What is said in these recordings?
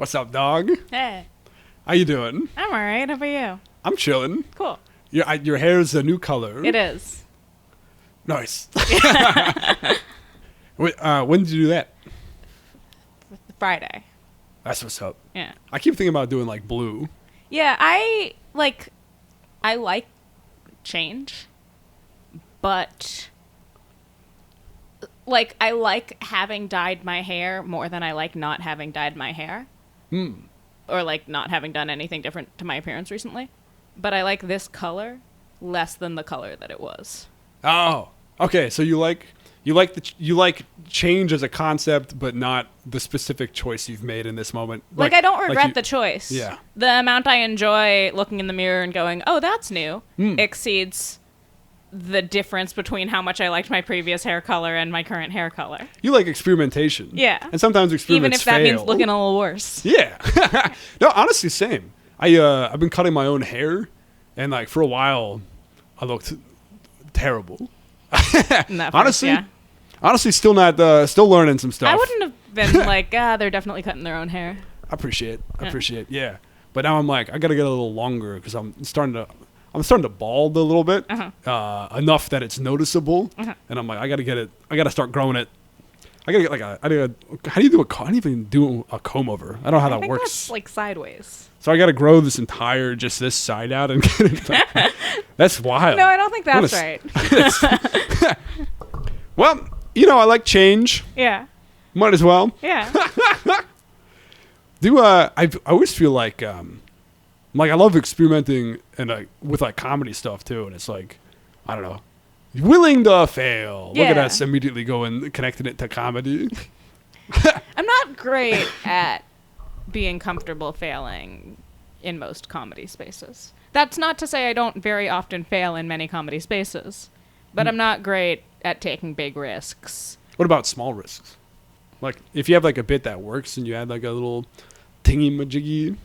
What's up, dog? Hey, How you doing? I'm alright. How about you? I'm chilling. Cool. Your hair's a new color. It is. Nice. When did you do that? Friday. That's what's up. Yeah. I keep thinking about doing like blue. Yeah, I like change, but like I like having dyed my hair more than I like not having dyed my hair. Or like not having done anything different to my appearance recently. But I like this color less than the color that it was. Oh, okay. So you like change as a concept, but not the specific choice you've made in this moment. Like I don't regret the choice. Yeah. The amount I enjoy looking in the mirror and going, "Oh, that's new," exceeds the difference between how much I liked my previous hair color and my current hair color. You like experimentation. Yeah. And sometimes experiments even if that fail. means looking a little worse. Yeah. No, honestly, same. I've been cutting my own hair, and like for a while, I looked terrible. Honestly, still still learning some stuff. I wouldn't have been like, they're definitely cutting their own hair. I appreciate, yeah. But now I'm like, I gotta get a little longer because I'm starting to bald a little bit, enough that it's noticeable, and I'm like, I gotta start growing it. I gotta get like how do you do I don't even do a comb over. I don't know how that works. That's like sideways. So I gotta grow this side out and get it back. That's wild. No, I don't think that's right. Well, I like change. Yeah. Might as well. Yeah. I always feel like I love experimenting and with like comedy stuff too, and it's like, I don't know, willing to fail. Yeah. Look at us immediately connecting it to comedy. I'm not great at being comfortable failing in most comedy spaces. That's not to say I don't very often fail in many comedy spaces, but I'm not great at taking big risks. What about small risks? Like if you have like a bit that works and you add like a little tingy-majiggy.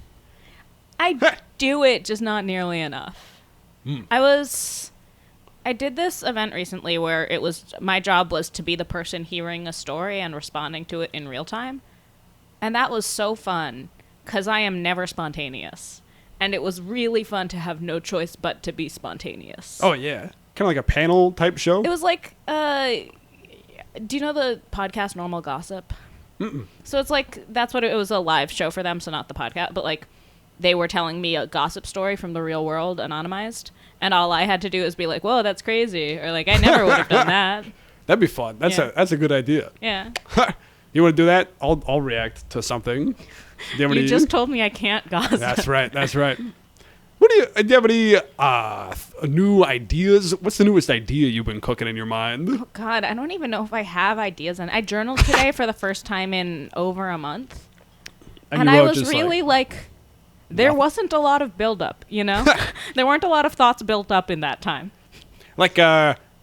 I do it, just not nearly enough. I did this event recently where my job was to be the person hearing a story and responding to it in real time. And that was so fun because I am never spontaneous. And it was really fun to have no choice but to be spontaneous. Oh, yeah. Kind of like a panel type show? It was like, do you know the podcast Normal Gossip? Mm-mm. So it's like, that's what it was, a live show for them, so not the podcast, but like they were telling me a gossip story from the real world, anonymized, and all I had to do is be like, whoa, that's crazy, or like, I never would have done that. That'd be fun. That's a good idea. Yeah. You want to do that? I'll react to something. You just told me I can't gossip. That's right. Do you have any new ideas? What's the newest idea you've been cooking in your mind? Oh, God, I don't even know if I have ideas. And I journaled today for the first time in over a month. And I was really like there wasn't a lot of buildup, There weren't a lot of thoughts built up in that time. Like,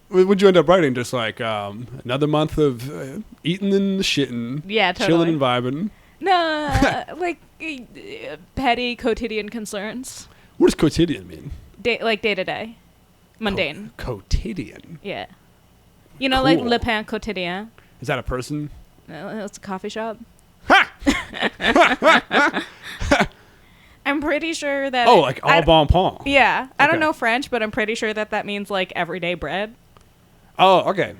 what'd you end up writing? Just like another month of eating and shitting. Yeah, totally. Chilling and vibing. No, like petty quotidian concerns. What does quotidian mean? Like day to day. Mundane. Quotidian? Yeah. Cool. Like Le Pain Quotidien. Is that a person? It's a coffee shop. Ha! I'm pretty sure that... Oh, like au bon point. Yeah. I don't know French, but I'm pretty sure that means like everyday bread. Oh, okay.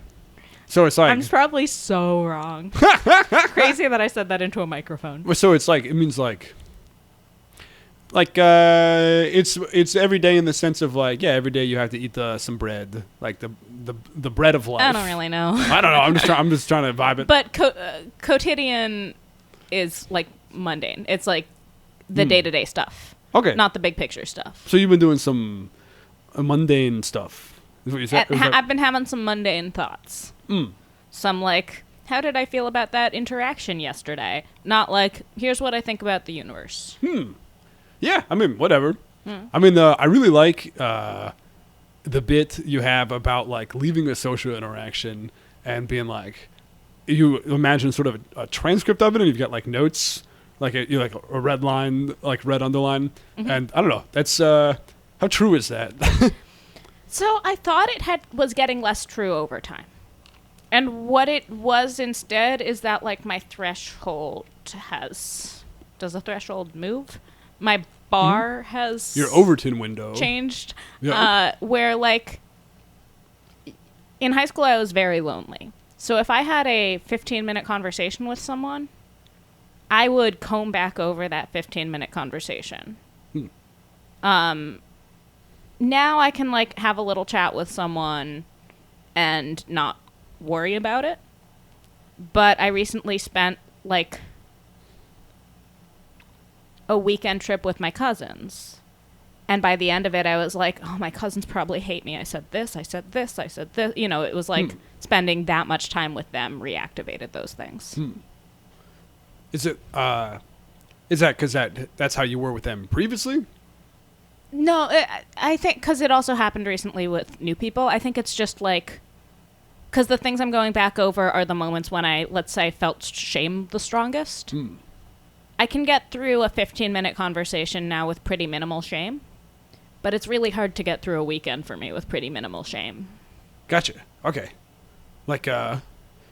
So it's like... I'm probably so wrong. Crazy that I said that into a microphone. So it's like, it means like it's every day in the sense of like, yeah, every day you have to eat some bread, like the bread of life. I don't really know. I don't know. I'm just trying to vibe it. But quotidian is like mundane. It's like the day-to-day stuff. Okay. Not the big picture stuff. So you've been doing some mundane stuff. Is what you said? I've been having some mundane thoughts. Some like, how did I feel about that interaction yesterday? Not like, here's what I think about the universe. Yeah, I mean, whatever. I mean, I really like the bit you have about like leaving a social interaction and being like, you imagine sort of a transcript of it, and you've got like notes, like a red line, like red underline, and I don't know. That's how true is that? So I thought it was getting less true over time. And what it was instead is that, like, my threshold has does the threshold move? My bar has Your Overton window changed. Yeah. Where like in high school I was very lonely. So if I had a 15-minute conversation with someone, I would comb back over that 15-minute conversation. Now I can like have a little chat with someone and not worry about it. But I recently spent like a weekend trip with my cousins. And by the end of it, I was like, oh, my cousins probably hate me. I said this, I said this, I said this. You know, it was like spending that much time with them reactivated those things. Is it, is that because that's how you were with them previously? No, I think because it also happened recently with new people. I think it's just like, because the things I'm going back over are the moments when I, let's say, felt shame the strongest. I can get through a 15-minute conversation now with pretty minimal shame, but it's really hard to get through a weekend for me with pretty minimal shame. Gotcha. Okay. Like,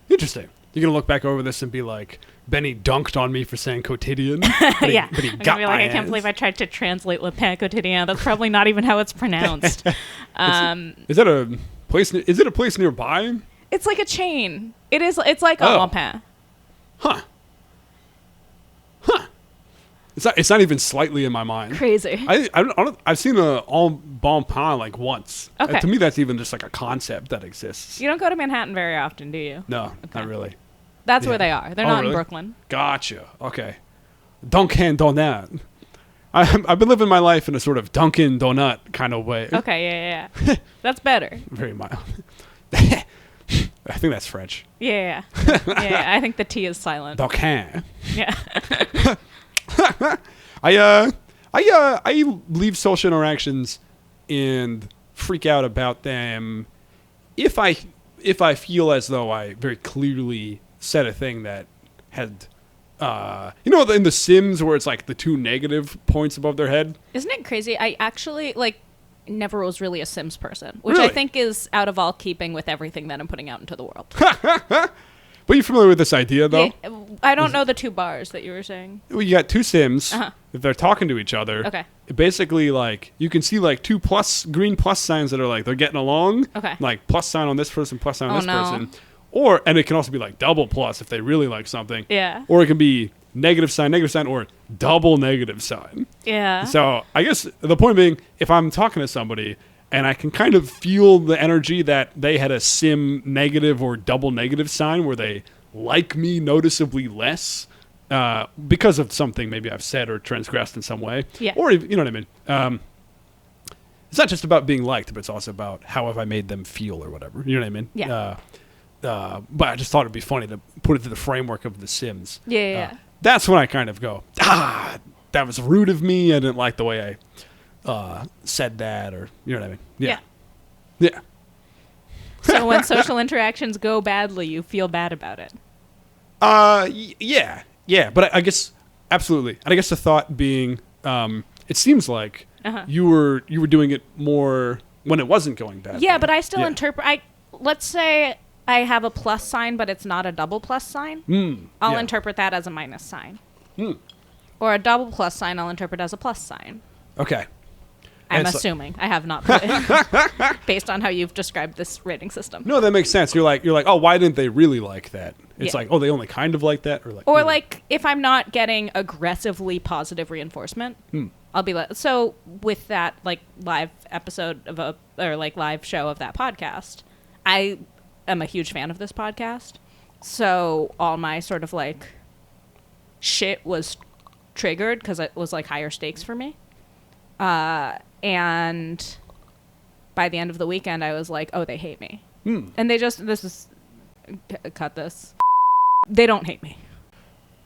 interesting. You're going to look back over this and be like, Benny dunked on me for saying quotidian. But Yeah. But he I'm got gonna be like, my I can't ass. believe I tried to translate Le Pain Quotidien. That's probably not even how it's pronounced. Is that a place? Is it a place nearby? It's like a chain. It's like a Le Pain. Huh. It's not even slightly in my mind. Crazy. I've seen a All Bon Pain like once. Okay. To me, that's even just like a concept that exists. You don't go to Manhattan very often, do you? No, not really. That's Yeah. where they are. They're Oh, not really? in Brooklyn. Gotcha. Okay. Dunkin' Donut. I've been living my life in a sort of Dunkin' Donut kind of way. Okay, yeah. That's better. Very mild. I think that's French. Yeah. Yeah, I think the T is silent. Dunkin'. Yeah. I leave social interactions and freak out about them if I feel as though I very clearly said a thing that had in The Sims where it's like the two negative points above their head. Isn't it crazy? I actually never was really a Sims person, which Really? I think is out of all keeping with everything that I'm putting out into the world. But you're familiar with this idea though? Yeah, I don't know the two bars that you were saying. Well, you got two Sims. Uh-huh. If they're talking to each other, Okay. it basically like you can see like two green plus signs that are like they're getting along. Okay. Like plus sign on this person, plus sign on Oh, this no. person. And it can also be like double plus if they really like something. Yeah. Or it can be negative sign, or double negative sign. Yeah. So I guess the point being, if I'm talking to somebody and I can kind of feel the energy that they had a sim negative or double negative sign where they like me noticeably less because of something maybe I've said or transgressed in some way. Yeah. Or, you know what I mean? It's not just about being liked, but it's also about how have I made them feel or whatever. You know what I mean? Yeah. But I just thought it'd be funny to put it through the framework of The Sims. Yeah. That's when I kind of go, that was rude of me. I didn't like the way I said that, or you know what I mean? Yeah. So when social interactions go badly, you feel bad about it. Yeah. But I guess absolutely. And I guess the thought being, it seems like you were doing it more when it wasn't going bad. Yeah, but I still interpret. Let's say I have a plus sign, but it's not a double plus sign. I'll interpret that as a minus sign. Or a double plus sign, I'll interpret as a plus sign. Okay. I'm assuming. I have not put it based on how you've described this rating system. No, that makes sense. You're like, oh, why didn't they really like that? It's Yeah. like, oh, they only kind of like that, Or like if I'm not getting aggressively positive reinforcement, I'll be like, so with that like live episode of live show of that podcast, I am a huge fan of this podcast. So all my sort of like shit was triggered because it was like higher stakes for me. And by the end of the weekend, I was like, oh, they hate me. And cut this. They don't hate me.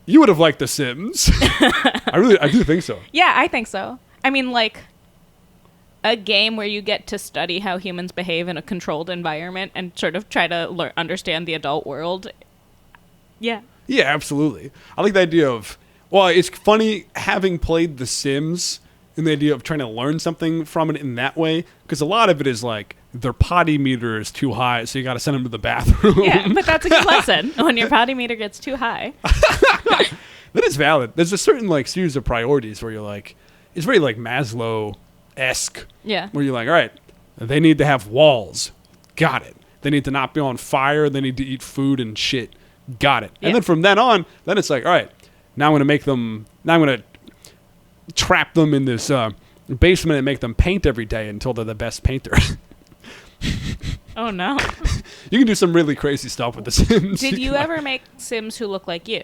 You would have liked The Sims. I do think so. Yeah, I think so. I mean, like, a game where you get to study how humans behave in a controlled environment and sort of try to understand the adult world. Yeah. Yeah, absolutely. I like the idea of, well, it's funny having played The Sims and the idea of trying to learn something from it in that way, because a lot of it is like their potty meter is too high, so you got to send them to the bathroom. Yeah, but that's a good lesson when your potty meter gets too high. That is valid. There's a certain like series of priorities where you're like, it's very like Maslow-esque. Yeah. Where you're like, all right, they need to have walls. Got it. They need to not be on fire. They need to eat food and shit. Got it. Yeah. And then from then on, then it's like, all right, now I'm going to make them, now I'm going to trap them in this basement and make them paint every day until they're the best painter. Oh, no. You can do some really crazy stuff with the Sims. Did you ever make Sims who look like you?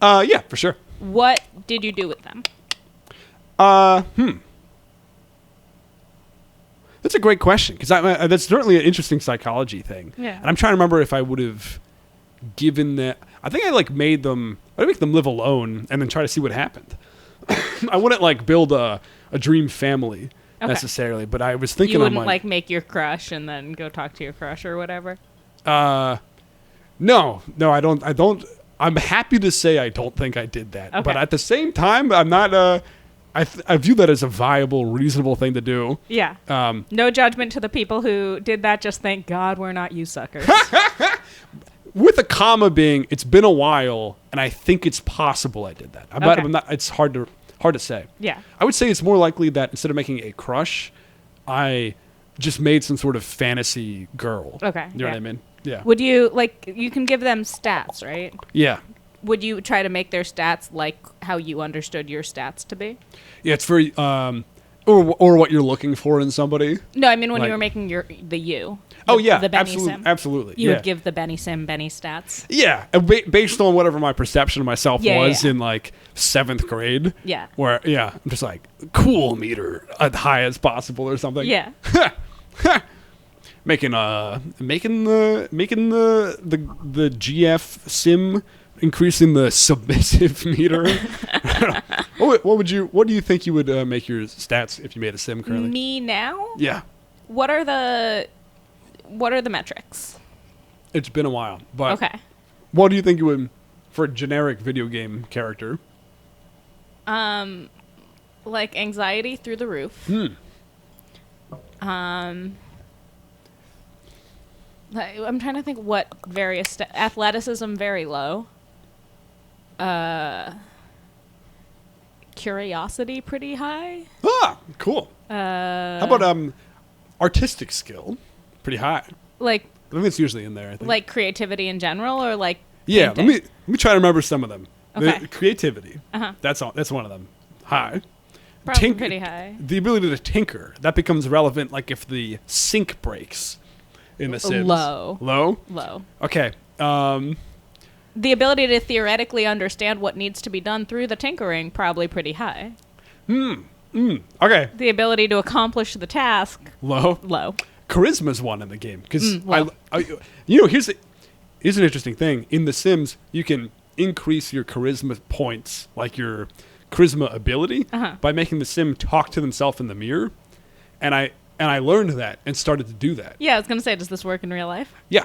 Yeah, for sure. What did you do with them? That's a great question because that's certainly an interesting psychology thing. Yeah. And I'm trying to remember if I would have given that. I think I like made them. I'd make them live alone and then try to see what happened. I wouldn't like build a dream family necessarily, but I was thinking you wouldn't on like make your crush and then go talk to your crush or whatever. No, I don't. I'm happy to say I don't think I did that, Okay. but at the same time, I'm not. I view that as a viable, reasonable thing to do. Yeah. No judgment to the people who did that. Just thank God we're not you suckers. With a comma being, it's been a while, and I think it's possible I did that. But I'm not. It's hard to say. Yeah. I would say it's more likely that instead of making a crush, I just made some sort of fantasy girl. Okay. You know what I mean? Yeah. Would you you can give them stats, right? Yeah. Would you try to make their stats like how you understood your stats to be? Yeah, it's very or what you're looking for in somebody. No, I mean when Like- you were making the you. Oh the- yeah, the Benny absolutely, Sim. absolutely. You yeah. would give the Benny Sim Benny stats. Yeah, based on whatever my perception of myself was in like 7th grade. Yeah. Where I'm just like cool meter as high as possible or something. Yeah. making the GF sim, increasing the submissive meter. What do you think you would make your stats if you made a sim currently? Me now? Yeah. What are the metrics? It's been a while, but Okay. what do you think you would for a generic video game character? Like anxiety through the roof. I'm trying to think what various athleticism very low. Curiosity pretty high. Ah, cool. How about artistic skill? Pretty high. Like I think it's usually in there. I think. like creativity in general, or like Yeah, painting? let me try to remember some of them. Okay. The creativity. Uh-huh. That's one of them. High. Probably pretty high. The ability to tinker, that becomes relevant like if the sink breaks in The Sims. Low. Low? Okay. The ability to theoretically understand what needs to be done through the tinkering, probably pretty high. Okay. The ability to accomplish the task, Low. Charisma's one in the game because low. here's an interesting thing in The Sims. You can increase your charisma points, like your charisma ability, by making the sim talk to themselves in the mirror, and I learned that and started to do that. Yeah, I was gonna say, does this work in real life? Yeah.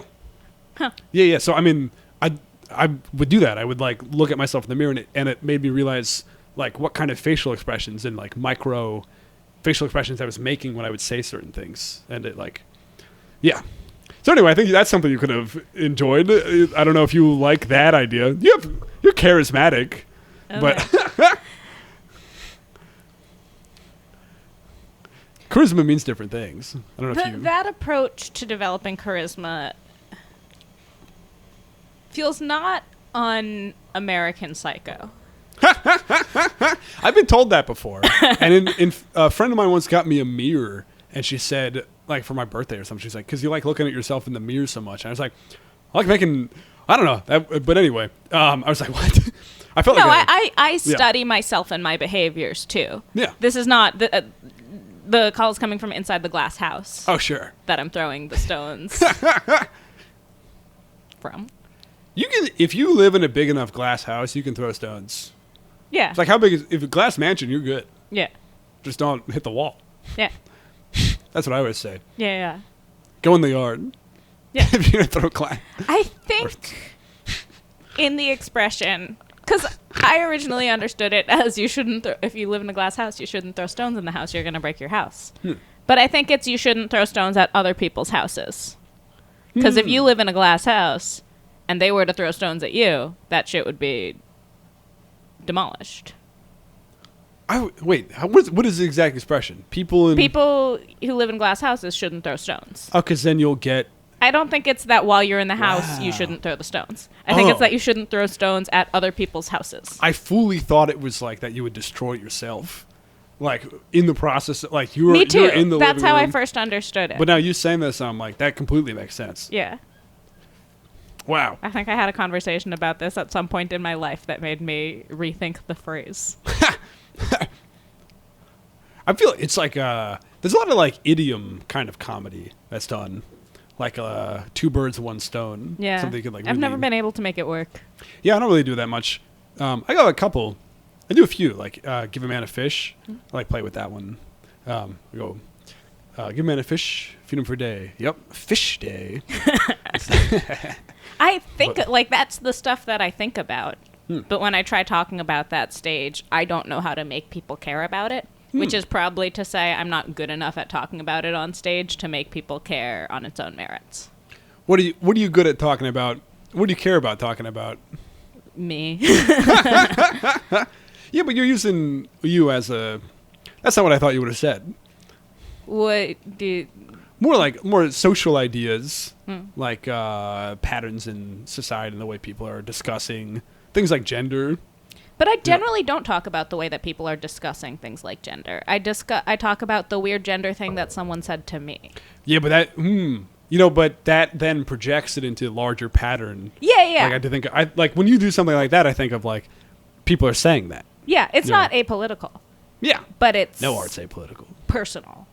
Huh. Yeah. So I mean, I would do that. I would like look at myself in the mirror, and it made me realize like what kind of facial expressions and like micro facial expressions I was making when I would say certain things, and it like, yeah. So anyway, I think that's something you could have enjoyed. I don't know if you like that idea. You're charismatic, but charisma means different things. I don't know if you. That approach to developing charisma feels not un-American Psycho. I've been told that before. And a friend of mine once got me a mirror, and she said, like, for my birthday or something, she's like, because you like looking at yourself in the mirror so much. And I was like, I like making, I don't know. But anyway, I was like, what? I felt No, like I study myself and my behaviors, too. Yeah. This is not... The call is coming from inside the glass house. Oh, sure. That I'm throwing the stones from. You can, if you live in a big enough glass house, you can throw stones. Yeah. It's like, how big is, if a glass mansion, you're good. Yeah. Just don't hit the wall. Yeah. That's what I always say. Yeah. Go in the yard. Yeah. If you're going to throw glass. I think in the expression, because I originally understood it as you shouldn't, if you live in a glass house, you shouldn't throw stones in the house. You're going to break your house. But I think it's you shouldn't throw stones at other people's houses. Because if you live in a glass house and they were to throw stones at you, that shit would be demolished. Wait, what is the exact expression? People who live in glass houses shouldn't throw stones. Oh, because then you'll get... I don't think it's that while you're in the house, you shouldn't throw the stones. I think it's that you shouldn't throw stones at other people's houses. I fully thought it was like that you would destroy yourself. Like, in the process, like, you were Me too. You're in the That's living how room. I first understood it. But now you saying this, I'm like, that completely makes sense. Yeah. Wow. I think I had a conversation about this at some point in my life that made me rethink the phrase. I feel it's like, there's a lot of, like, idiom kind of comedy that's done. Like, two birds, one stone. Yeah. Something you could, like, I've really... never been able to make it work. Yeah, I don't really do that much. I got a couple. I do a few, like give a man a fish. I like play with that one. I go, give a man a fish, feed him for a day. Yep, fish day. I think like that's the stuff that I think about. But when I try talking about that stage, I don't know how to make people care about it, which is probably to say I'm not good enough at talking about it on stage to make people care on its own merits. What are you good at talking about? What do you care about talking about? Me. Yeah, but you're using you as a... That's not what I thought you would have said. What do... More social ideas, like patterns in society and the way people are discussing things like gender. But I generally don't talk about the way that people are discussing things like gender. I talk about the weird gender thing that someone said to me. Yeah, but that... but that then projects it into a larger pattern. Yeah. Like I think when you do something like that, I think of like people are saying that. Yeah, it's not apolitical. Yeah. But it's... No art's apolitical. Personal.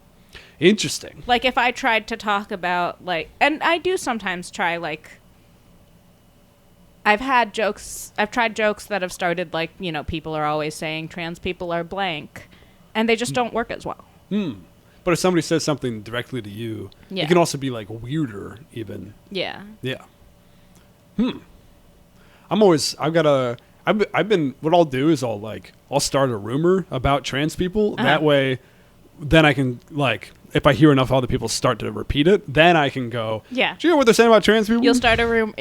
Interesting. Like, if I tried to talk about, like... And I do sometimes try, like... I've tried jokes that have started, like, people are always saying trans people are blank. And they just don't work as well. But if somebody says something directly to you, it can also be, like, weirder, even. Yeah. Yeah. What I'll do is I'll start a rumor about trans people. That way, then I can, like, if I hear enough other people start to repeat it, then I can go, yeah. Do you know what they're saying about trans people? You'll start a rumor.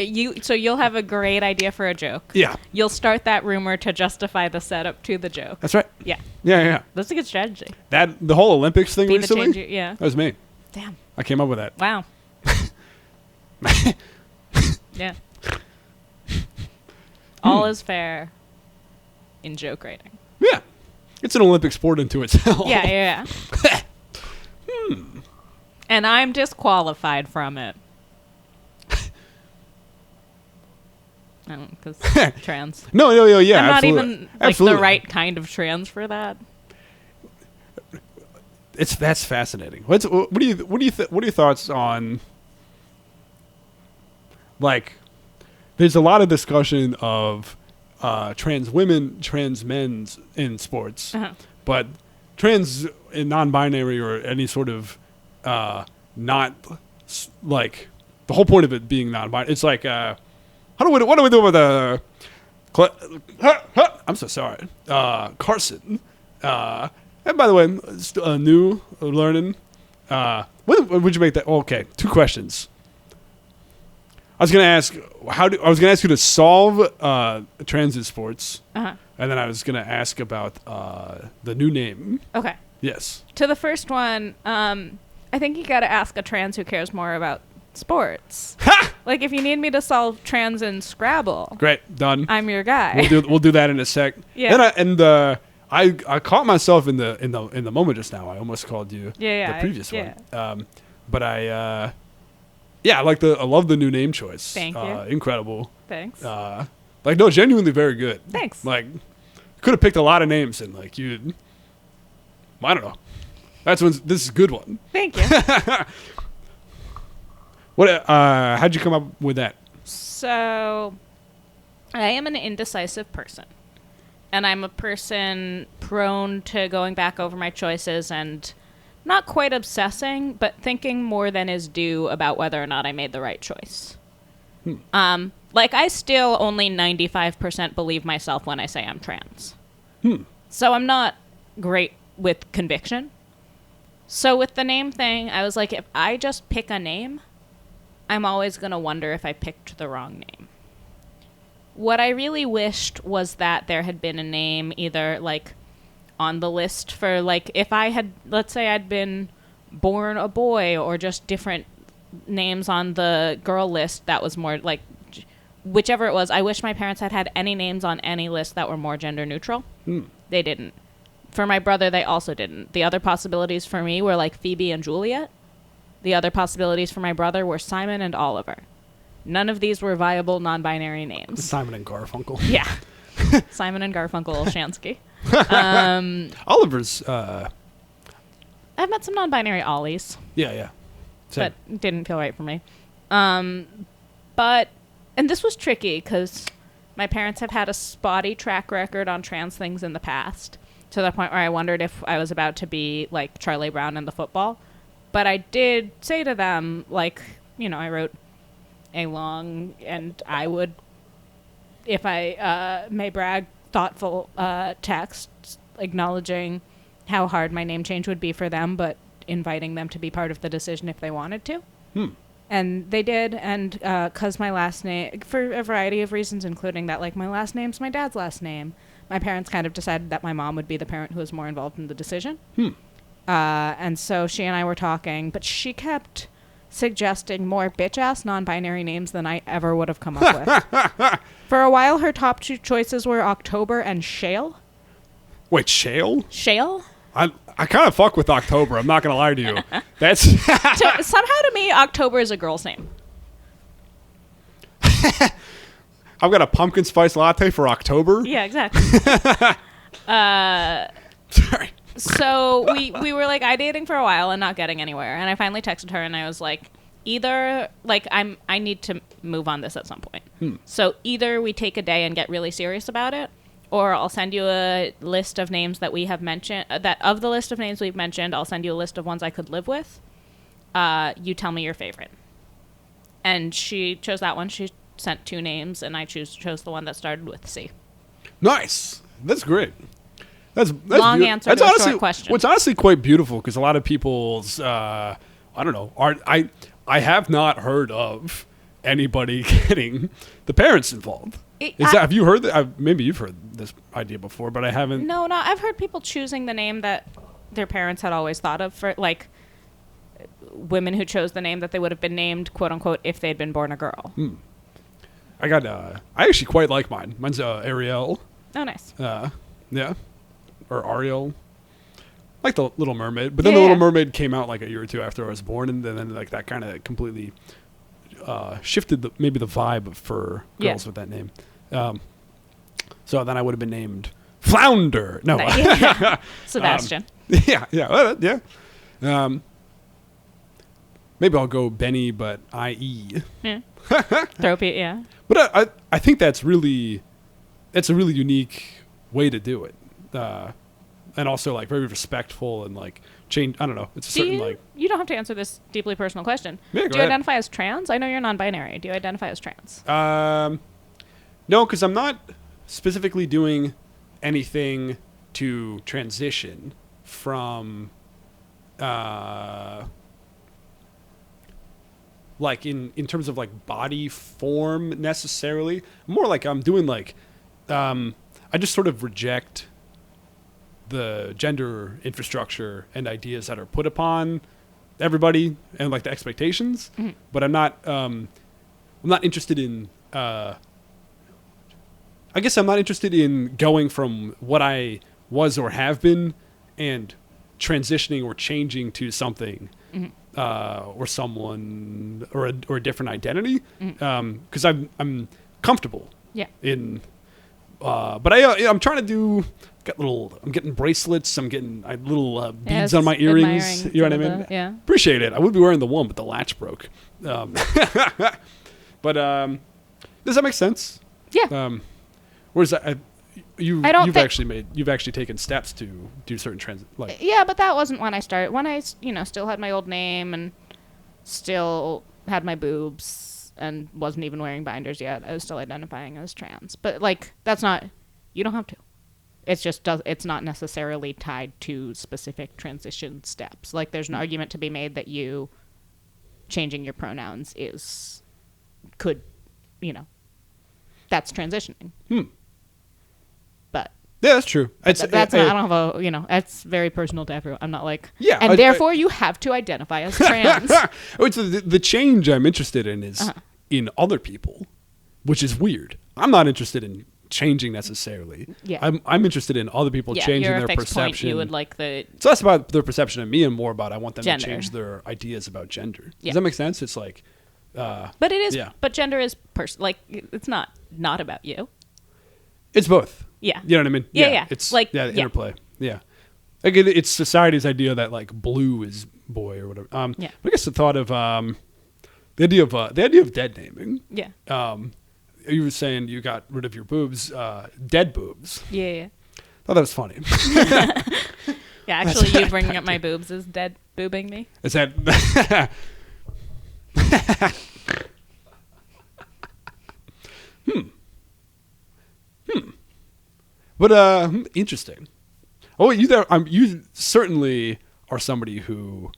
So you'll have a great idea for a joke. Yeah. You'll start that rumor to justify the setup to the joke. That's right. Yeah. Yeah. That's a good strategy. The whole Olympics thing recently? Yeah. That was me. Damn. I came up with that. Wow. Yeah. All is fair in joke writing. Yeah. It's an Olympic sport into itself. Yeah. And I'm disqualified from it. Because trans. No, yeah. I'm not absolutely. even Absolutely. the right kind of trans for that. That's fascinating. What are your thoughts on, like, there's a lot of discussion of trans women, trans men in sports, but trans and non-binary or any sort of not like the whole point of it being non-binary. It's like what do we do with I'm so sorry, Carson. And by the way, new learning. When would you make that? Okay, 2 questions. I was gonna ask you to solve transit sports, and then I was gonna ask about the new name. Okay. Yes. To the first one, I think you got to ask a trans who cares more about sports. Ha! Like, if you need me to solve trans in Scrabble, Great, done. I'm your guy. We'll do that in a sec. Yeah. I caught myself in the moment just now. I almost called you the previous one. But I love the new name choice. Thank you. Incredible. Thanks. Genuinely very good. Thanks. Like, could have picked a lot of names and like you. I don't know. This is a good one. Thank you. How'd you come up with that? So, I am an indecisive person. And I'm a person prone to going back over my choices and not quite obsessing, but thinking more than is due about whether or not I made the right choice. I still only 95% believe myself when I say I'm trans. So I'm not great with conviction. So with the name thing, I was like, if I just pick a name, I'm always going to wonder if I picked the wrong name. What I really wished was that there had been a name either like on the list for like if I had, let's say I'd been born a boy, or just different names on the girl list that was more like whichever it was. I wish my parents had had any names on any list that were more gender neutral. They didn't. For my brother, they also didn't. The other possibilities for me were like Phoebe and Juliet. The other possibilities for my brother were Simon and Oliver. None of these were viable non-binary names. Simon and Garfunkel. Yeah. Simon and Garfunkel Olshansky. Oliver's, I've met some non-binary Ollies. yeah. Same. But didn't feel right for me. But, and this was tricky because my parents have had a spotty track record on trans things in the past, to the point where I wondered if I was about to be like Charlie Brown in the football. But I did say to them, like, you know, I wrote a long, and I would, if I may brag, thoughtful text acknowledging how hard my name change would be for them, but inviting them to be part of the decision if they wanted to. And they did, and because my last name, for a variety of reasons, including that, like, my last name's my dad's last name, my parents kind of decided that my mom would be the parent who was more involved in the decision. And so she and I were talking, but she kept suggesting more bitch-ass non-binary names than I ever would have come up with. For a while, her top two choices were October and Shale. Wait, Shale? Shale? I kind of fuck with October. I'm not going to lie to you. That's Somehow to me, October is a girl's name. I've got a pumpkin spice latte for October. Yeah, exactly. Sorry. So we were like dating for a while and not getting anywhere. And I finally texted her and I was like, either like I need to move on this at some point. So either we take a day and get really serious about it, or I'll send you a list of names that we have mentioned. That of the list of names we've mentioned, I'll send you a list of ones I could live with. You tell me your favorite. And she chose that one. She sent two names, and I chose the one that started with C. Nice. That's great. That's long answer to a short question. What's honestly quite beautiful, because a lot of people's I don't know, I have not heard of anybody getting the parents involved. Have you heard that? Maybe you've heard this idea before, but I haven't. No, I've heard people choosing the name that their parents had always thought of, for like women who chose the name that they would have been named, quote unquote, if they'd been born a girl. I actually quite like mine. Mine's Ariel. Oh, nice. Yeah. Or Ariel. Like the Little Mermaid. But then the Little Mermaid came out like a year or two after I was born, and then like that kind of completely shifted maybe the vibe for girls with that name. So then I would have been named Flounder. No. Sebastian. Yeah. Maybe I'll go Benny, but I.E. Yeah. Throw yeah. But I think that's a really unique way to do it. And also like very respectful and like change. I don't know. It's a certain you don't have to answer this deeply personal question. Yeah, do you identify as trans? I know you're non-binary. Do you identify as trans? No, because I'm not specifically doing anything to transition from like in terms of like body form necessarily. More like I'm doing like I just sort of reject the gender infrastructure and ideas that are put upon everybody and like the expectations. But I'm not interested in I guess I'm not interested in going from what I was or have been and transitioning or changing to something or someone or a different identity, because I'm comfortable in but I'm trying to do I'm getting bracelets, I'm getting little beads on my earrings, you know what I mean? Appreciate it. I would be wearing the one, but the latch broke. But does that make sense? Whereas you've actually taken steps to do certain trends. Yeah, but that wasn't when I started. When I still had my old name and still had my boobs and wasn't even wearing binders yet, I was still identifying as trans. But like that's not. You don't have to. It's just it's not necessarily tied to specific transition steps. Like there's an argument to be made that you changing your pronouns could. that's transitioning. But yeah, that's true. that's not, I don't have a, that's very personal to everyone. I'm not like, yeah, and therefore you have to identify as trans. The change I'm interested in is in other people, which is weird. I'm not interested in changing necessarily. Yeah. I'm interested in other people changing their perception. Point, you would like the so less about their perception of me and more about I want them gender. to change their ideas about gender. Does that make sense? It's like, but it is. Yeah. But gender is like it's not about you. It's both. Yeah. You know what I mean? Yeah. It's like the interplay. Yeah. Like it's society's idea that like blue is boy or whatever. I guess the thought of the idea of dead naming. Yeah. You were saying you got rid of your boobs, dead boobs. Yeah. Thought that was funny. Yeah, actually, you bringing up my boobs is dead boobing me. Is that? But interesting. Oh, you certainly are somebody who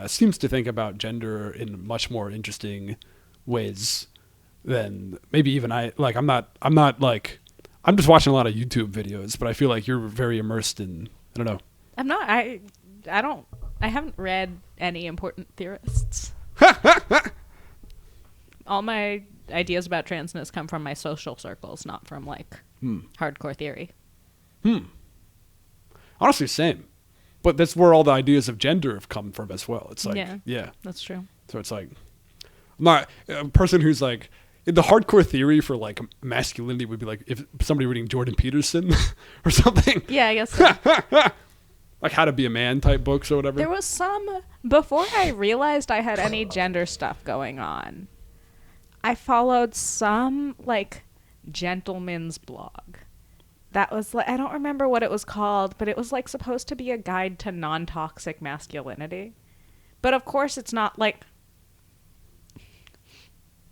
seems to think about gender in much more interesting ways than maybe even I. Like I'm not like I'm just watching a lot of YouTube videos, but I feel like you're very immersed in. I don't know. I'm not. I haven't read any important theorists. All my ideas about transness come from my social circles, not from like hardcore theory. Honestly, same. But that's where all the ideas of gender have come from as well. It's like, yeah. That's true. So it's like, I'm not a person who's like, the hardcore theory for like masculinity would be like if somebody reading Jordan Peterson or something. Yeah, I guess so. Like How to Be a Man type books or whatever. There was some, before I realized I had any gender stuff going on, I followed some like gentleman's blog. That was like, I don't remember what it was called, but it was like supposed to be a guide to non-toxic masculinity. But of course it's not like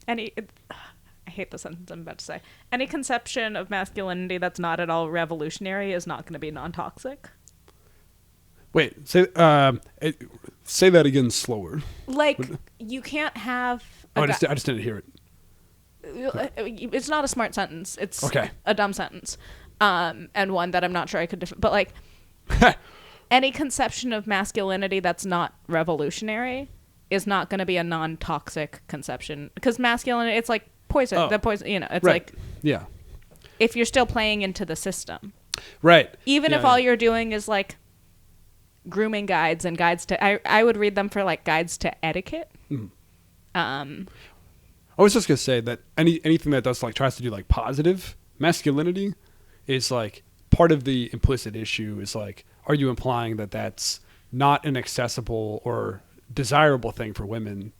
I hate the sentence I'm about to say. Any conception of masculinity that's not at all revolutionary is not going to be non-toxic. Wait, say that again slower. Like, you can't have... I just didn't hear it. It's not a smart sentence. It's okay. A dumb sentence. And one that I'm not sure I could... But, like, any conception of masculinity that's not revolutionary is not going to be a non-toxic conception. Because masculinity, it's like poison. Oh. The poison, it's right. like... Yeah. If you're still playing into the system. Right. Even if all you're doing is, like, grooming guides and guides to... I would read them for, like, guides to etiquette. I was just going to say that anything that does, like, tries to do, like, positive masculinity is, like, part of the implicit issue is, like, are you implying that that's not an accessible or desirable thing for women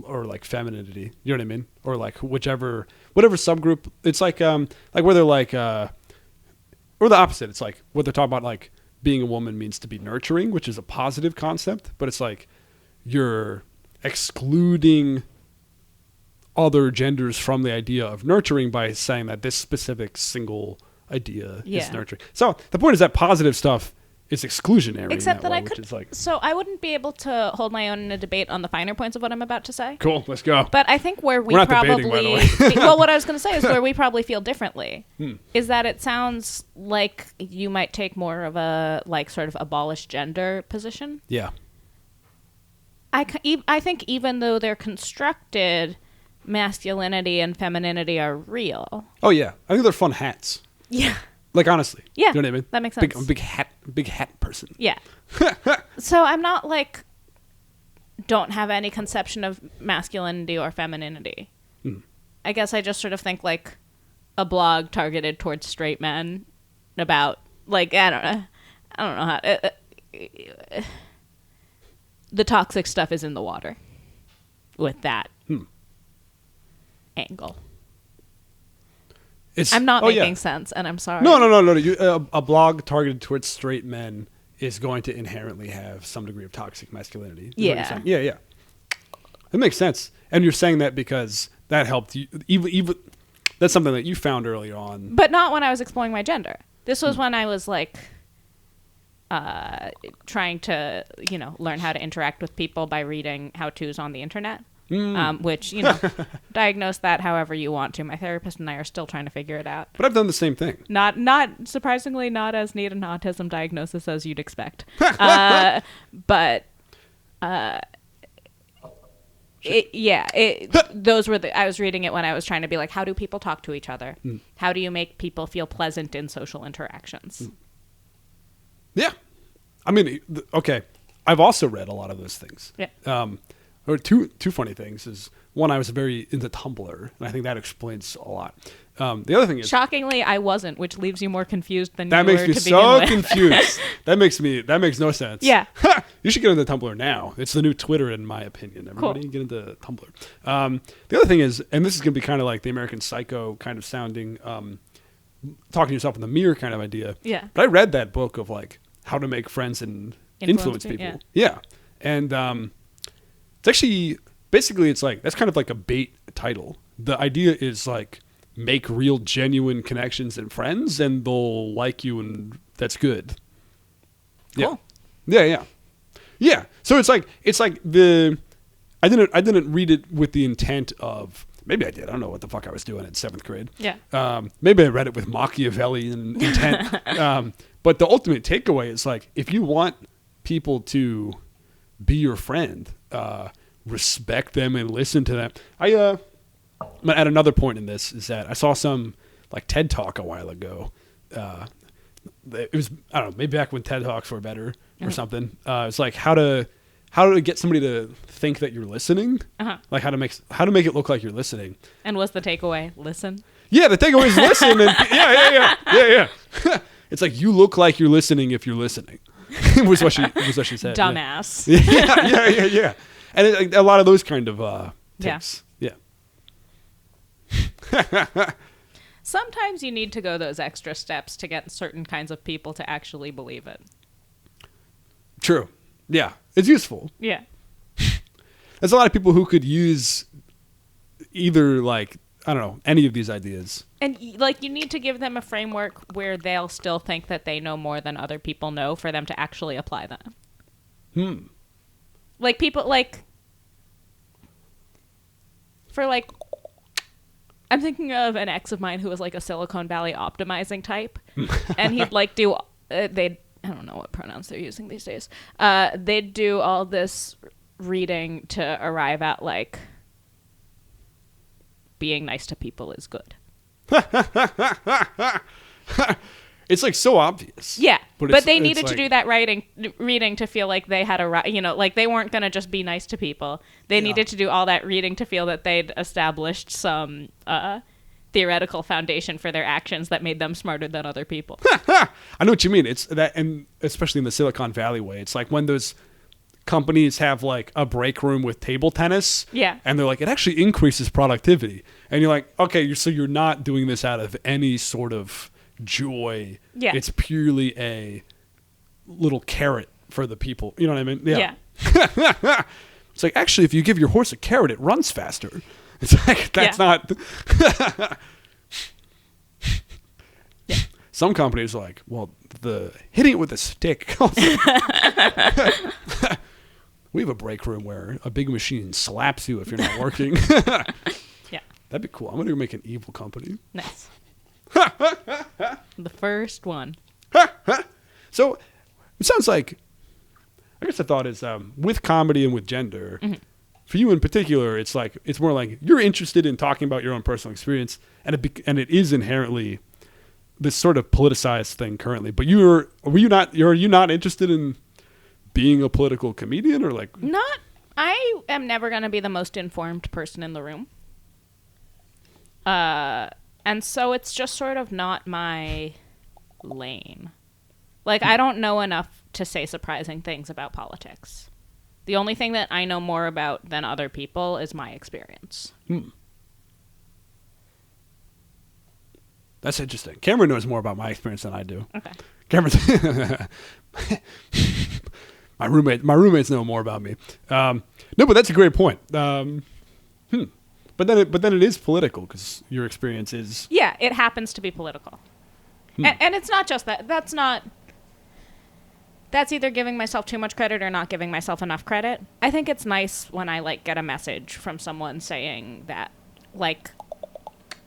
or, like, femininity? You know what I mean? Or, like, whatever subgroup. It's, like where they're, like, or the opposite. It's, like, what they're talking about, like, being a woman means to be nurturing, which is a positive concept, but it's, like, you're excluding other genders from the idea of nurturing by saying that this specific single idea is nurturing. So the point is that positive stuff is exclusionary. Except that way, I could, so I wouldn't be able to hold my own in a debate on the finer points of what I'm about to say. Cool, let's go. But I think where we We're not probably, debating, by the way. well, what I was going to say is where we probably feel differently is that it sounds like you might take more of a like sort of abolish gender position. Yeah. I think even though they're constructed, masculinity and femininity are real. Oh yeah, I think they're fun hats. Yeah. Like honestly. Yeah. You know what I mean? That makes sense. I'm a big hat person. Yeah. So I'm not like don't have any conception of masculinity or femininity. I guess I just sort of think like a blog targeted towards straight men about like I don't know how the toxic stuff is in the water with that angle. I'm not making sense, and I'm sorry. No. A blog targeted towards straight men is going to inherently have some degree of toxic masculinity. Yeah. Yeah. It makes sense. And you're saying that because that helped you. Even that's something that you found early on. But not when I was exploring my gender. This was when I was like trying to, learn how to interact with people by reading how-tos on the internet. which, diagnose that however you want to. My therapist and I are still trying to figure it out. But I've done the same thing. Not surprisingly, not as neat an autism diagnosis as you'd expect. But those were I was reading it when I was trying to be like, how do people talk to each other? How do you make people feel pleasant in social interactions? Yeah. I mean, okay. I've also read a lot of those things. Yeah. Or two funny things is, one, I was very into Tumblr, and I think that explains a lot. The other thing is, shockingly, I wasn't, which leaves you more confused than that you makes were me to so begin with. confused. That makes no sense. Yeah. You should get into Tumblr now. It's the new Twitter, in my opinion. Everybody Cool. get into Tumblr. The other thing is, and this is going to be kind of like the American Psycho kind of sounding, talking to yourself in the mirror kind of idea. Yeah. But I read that book of like how to make friends and influence people. Yeah. And it's actually, basically, it's like, that's kind of like a bait title. The idea is like, make real, genuine connections and friends, and they'll like you, and that's good. Cool. Yeah. So it's like I didn't read it with the intent of, maybe I did. I don't know what the fuck I was doing in 7th grade. Yeah. Maybe I read it with Machiavellian intent. But the ultimate takeaway is like, if you want people to be your friend, respect them and listen to them. At another point in this is that I saw some like TED Talk a while ago. It was, I don't know, maybe back when TED Talks were better or something. It's like how to get somebody to think that you're listening, like how to make it look like you're listening. And was the takeaway listen? Yeah, the takeaway is listen. And yeah. It's like, you look like you're listening if you're listening. was what she said. Dumbass. Yeah. And a lot of those kind of tips. Yeah. Sometimes you need to go those extra steps to get certain kinds of people to actually believe it. True. Yeah. It's useful. Yeah. There's a lot of people who could use either, like, I don't know, any of these ideas. And like, you need to give them a framework where they'll still think that they know more than other people know for them to actually apply them. Like, people, like, for like, I'm thinking of an ex of mine who was like a Silicon Valley optimizing type, and he'd like do, I don't know what pronouns they're using these days. They'd do all this reading to arrive at like, being nice to people is good. It's like so obvious. Yeah, but they needed like, to do that reading to feel like they had like they weren't going to just be nice to people. They needed to do all that reading to feel that they'd established some theoretical foundation for their actions that made them smarter than other people. I know what you mean. It's that, and especially in the Silicon Valley way, it's like when those companies have like a break room with table tennis. Yeah. And they're like, it actually increases productivity. And you're like, okay, so you're not doing this out of any sort of joy. Yeah. It's purely a little carrot for the people. You know what I mean? Yeah. It's like, actually, if you give your horse a carrot, it runs faster. It's like, that's not. Yeah. Some companies are like, well, the hitting it with a stick. We have a break room where a big machine slaps you if you're not working. Yeah. That'd be cool. I'm going to make an evil company. Nice. The first one. So it sounds like, I guess the thought is with comedy and with gender, for you in particular, it's like, it's more like you're interested in talking about your own personal experience, and it is inherently this sort of politicized thing currently. But are you not interested in being a political comedian, or like? I am never going to be the most informed person in the room. And so it's just sort of not my lane. Like, I don't know enough to say surprising things about politics. The only thing that I know more about than other people is my experience. That's interesting. Cameron knows more about my experience than I do. Okay. Cameron's my roommates know more about me. No, but that's a great point. But then it is political because your experience is. Yeah, it happens to be political. And it's not just that. That's not. that's either giving myself too much credit or not giving myself enough credit. I think it's nice when I, like, get a message from someone saying that, like,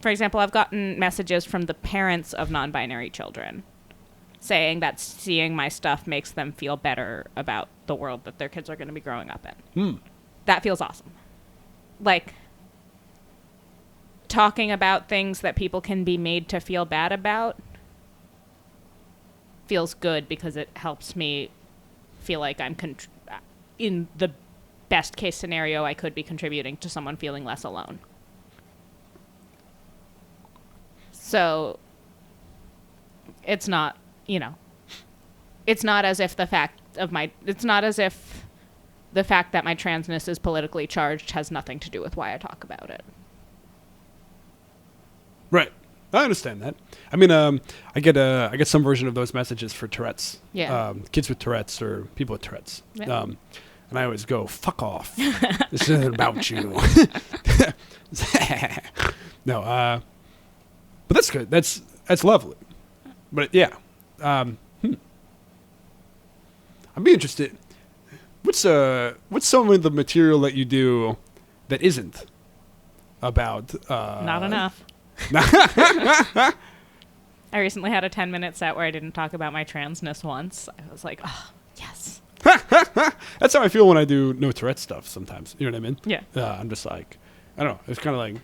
for example, I've gotten messages from the parents of non-binary children saying that seeing my stuff makes them feel better about the world that their kids are going to be growing up in. That feels awesome. Like, talking about things that people can be made to feel bad about feels good because it helps me feel like I'm in the best case scenario I could be contributing to someone feeling less alone. So it's not, you know, it's not as if the fact that my transness is politically charged has nothing to do with why I talk about it. Right. I understand that. I mean, I get some version of those messages for Tourette's. Yeah. Kids with Tourette's or people with Tourette's. Yeah. And I always go, fuck off. This isn't about you. No, but that's good. That's lovely. But yeah. I'd be interested. What's some of the material that you do that isn't about Not enough. I recently had a 10-minute set where I didn't talk about my transness once. I was like, oh, yes. That's how I feel when I do no Tourette stuff sometimes. You know what I mean? Yeah. I'm just like, I don't know. It's kind of like,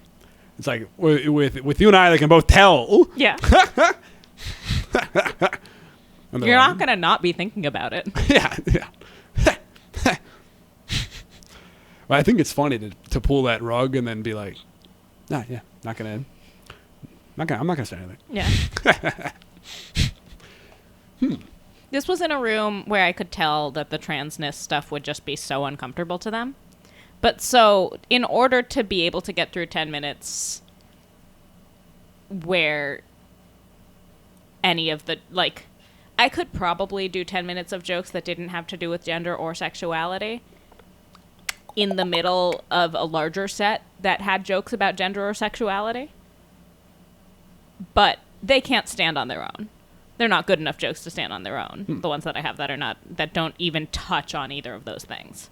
it's like with you and I, they can both tell. Yeah. You're not going to not be thinking about it. Yeah. Well, I think it's funny to pull that rug and then be like, nah, yeah, I'm not gonna say anything. Yeah. This was in a room where I could tell that the transness stuff would just be so uncomfortable to them. But so, in order to be able to get through 10 minutes where any of the, like, I could probably do 10 minutes of jokes that didn't have to do with gender or sexuality in the middle of a larger set that had jokes about gender or sexuality. But they can't stand on their own. They're not good enough jokes to stand on their own. The ones that I have that don't even touch on either of those things.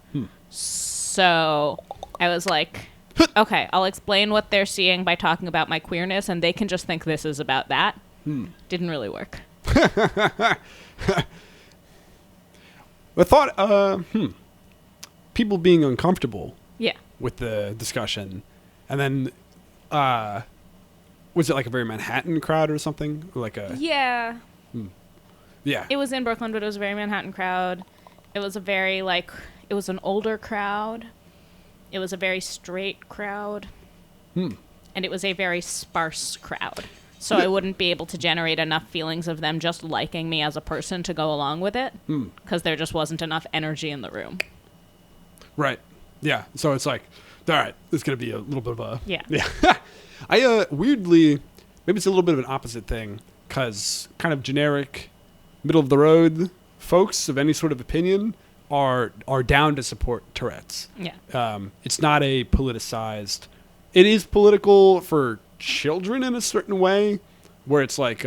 So I was like, okay, I'll explain what they're seeing by talking about my queerness, and they can just think this is about that. Didn't really work. I thought, people being uncomfortable with the discussion, and then, was it like a very Manhattan crowd or something? Or like a... Yeah. Yeah. It was in Brooklyn, but it was a very Manhattan crowd. It was a very, like, it was an older crowd. It was a very straight crowd. And it was a very sparse crowd. So I wouldn't be able to generate enough feelings of them just liking me as a person to go along with it. Because there just wasn't enough energy in the room. Right. Yeah. So it's like, all right, it's going to be a little bit of a... Yeah. I weirdly, maybe it's a little bit of an opposite thing, because kind of generic, middle of the road folks of any sort of opinion are down to support Tourette's. Yeah. It's not a politicized... It is political for children in a certain way, where it's like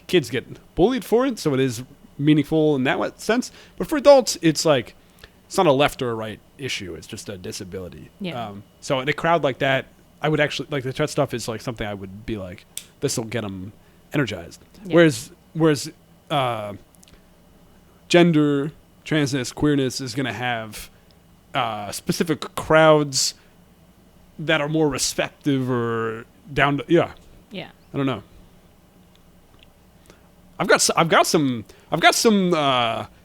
kids get bullied for it, so it is meaningful in that sense. But for adults, it's like, it's not a left or a right issue. It's just a disability. Yeah. So in a crowd like that, I would actually, like, the Tourette stuff is like something I would be like, this will get them energized. Yeah. Whereas gender, transness, queerness is going to have specific crowds that are more receptive or down to, yeah. I don't know. I've got some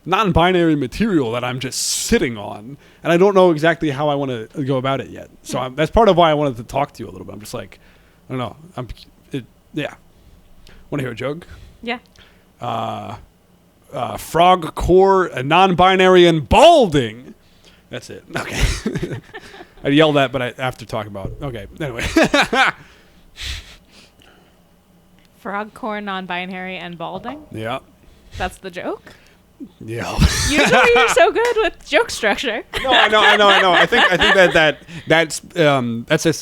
non-binary material that I'm just sitting on, and I don't know exactly how I want to go about it yet. So that's part of why I wanted to talk to you a little bit. I'm just like, I don't know. Want to hear a joke? Yeah. Frog core, a non-binary, and balding. That's it. Okay. I yelled that, but I have to talk about it. Okay. Anyway. Frog core, non-binary, and balding? Yeah. That's the joke? Yeah. Usually you're so good with joke structure. No, I know. I think that's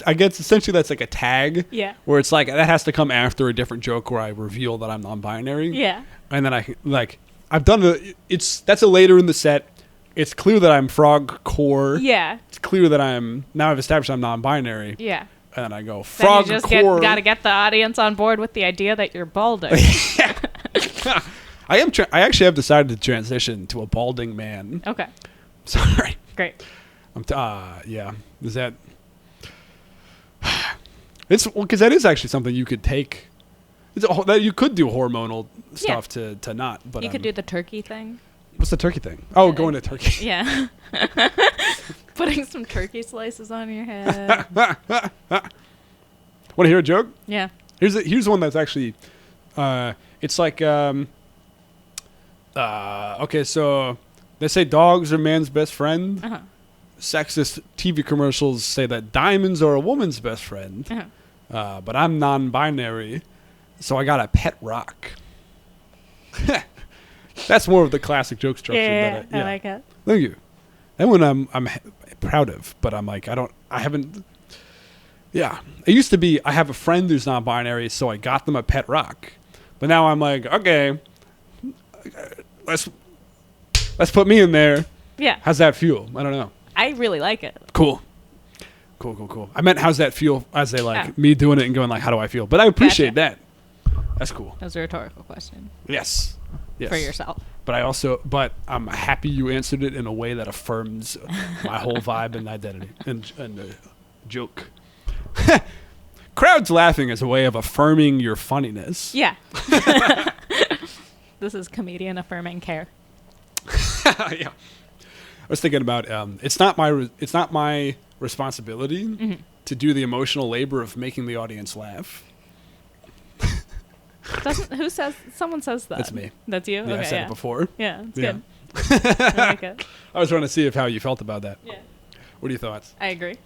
I guess essentially that's like a tag. Yeah. Where it's like that has to come after a different joke where I reveal that I'm non-binary. Yeah. And then I I've done that's a later in the set. It's clear that I'm frog core. Yeah. It's clear that now I've established I'm non-binary. Yeah. And then I go frog then you just core. Got to get the audience on board with the idea that you're balding. I actually have decided to transition to a balding man. Okay. Sorry. Great. Yeah. Is that? It's because that is actually something you could take. That you could do hormonal stuff to not. But you could do the turkey thing. What's the turkey thing? Oh, going to Turkey. Yeah. Putting some turkey slices on your head. Want to hear a joke? Yeah. Here's one that's actually, it's like, okay, so they say dogs are man's best friend. Uh-huh. Sexist TV commercials say that diamonds are a woman's best friend. Uh-huh. But I'm non-binary, so I got a pet rock. That's more of the classic joke structure. Yeah, I like it. Thank you. That one I'm proud of, but I'm like, I haven't. Yeah. It used to be, I have a friend who's non-binary, so I got them a pet rock. But now I'm like, okay, let's put me in there. Yeah. How's that feel? I don't know. I really like it. Cool. I meant, how's that feel as they like me doing it and going like, how do I feel? But I appreciate that. That's cool. That was a rhetorical question. Yes. For yourself. But I'm happy you answered it in a way that affirms my whole vibe and identity and joke. Crowds laughing is a way of affirming your funniness. Yeah. This is comedian affirming care. Yeah. I was thinking about it's not my responsibility to do the emotional labor of making the audience laugh. Someone says that? That's me. That's you? Yeah, okay, I said it before. Yeah, it's Yeah. good. I like it. I was trying to see how you felt about that. Yeah. What are your thoughts? I agree.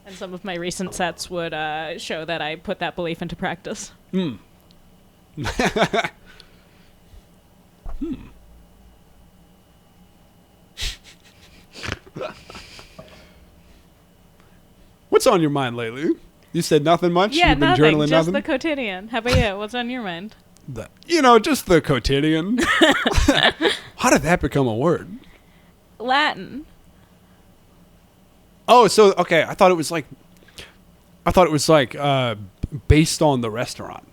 And some of my recent sets would show that I put that belief into practice. What's on your mind lately? You said nothing much? Yeah, You've been nothing. journaling Just nothing? the quotidian. How about you? What's on your mind? Just the quotidian. How did that become a word? Latin. Oh, so okay. I thought it was like based on the restaurant.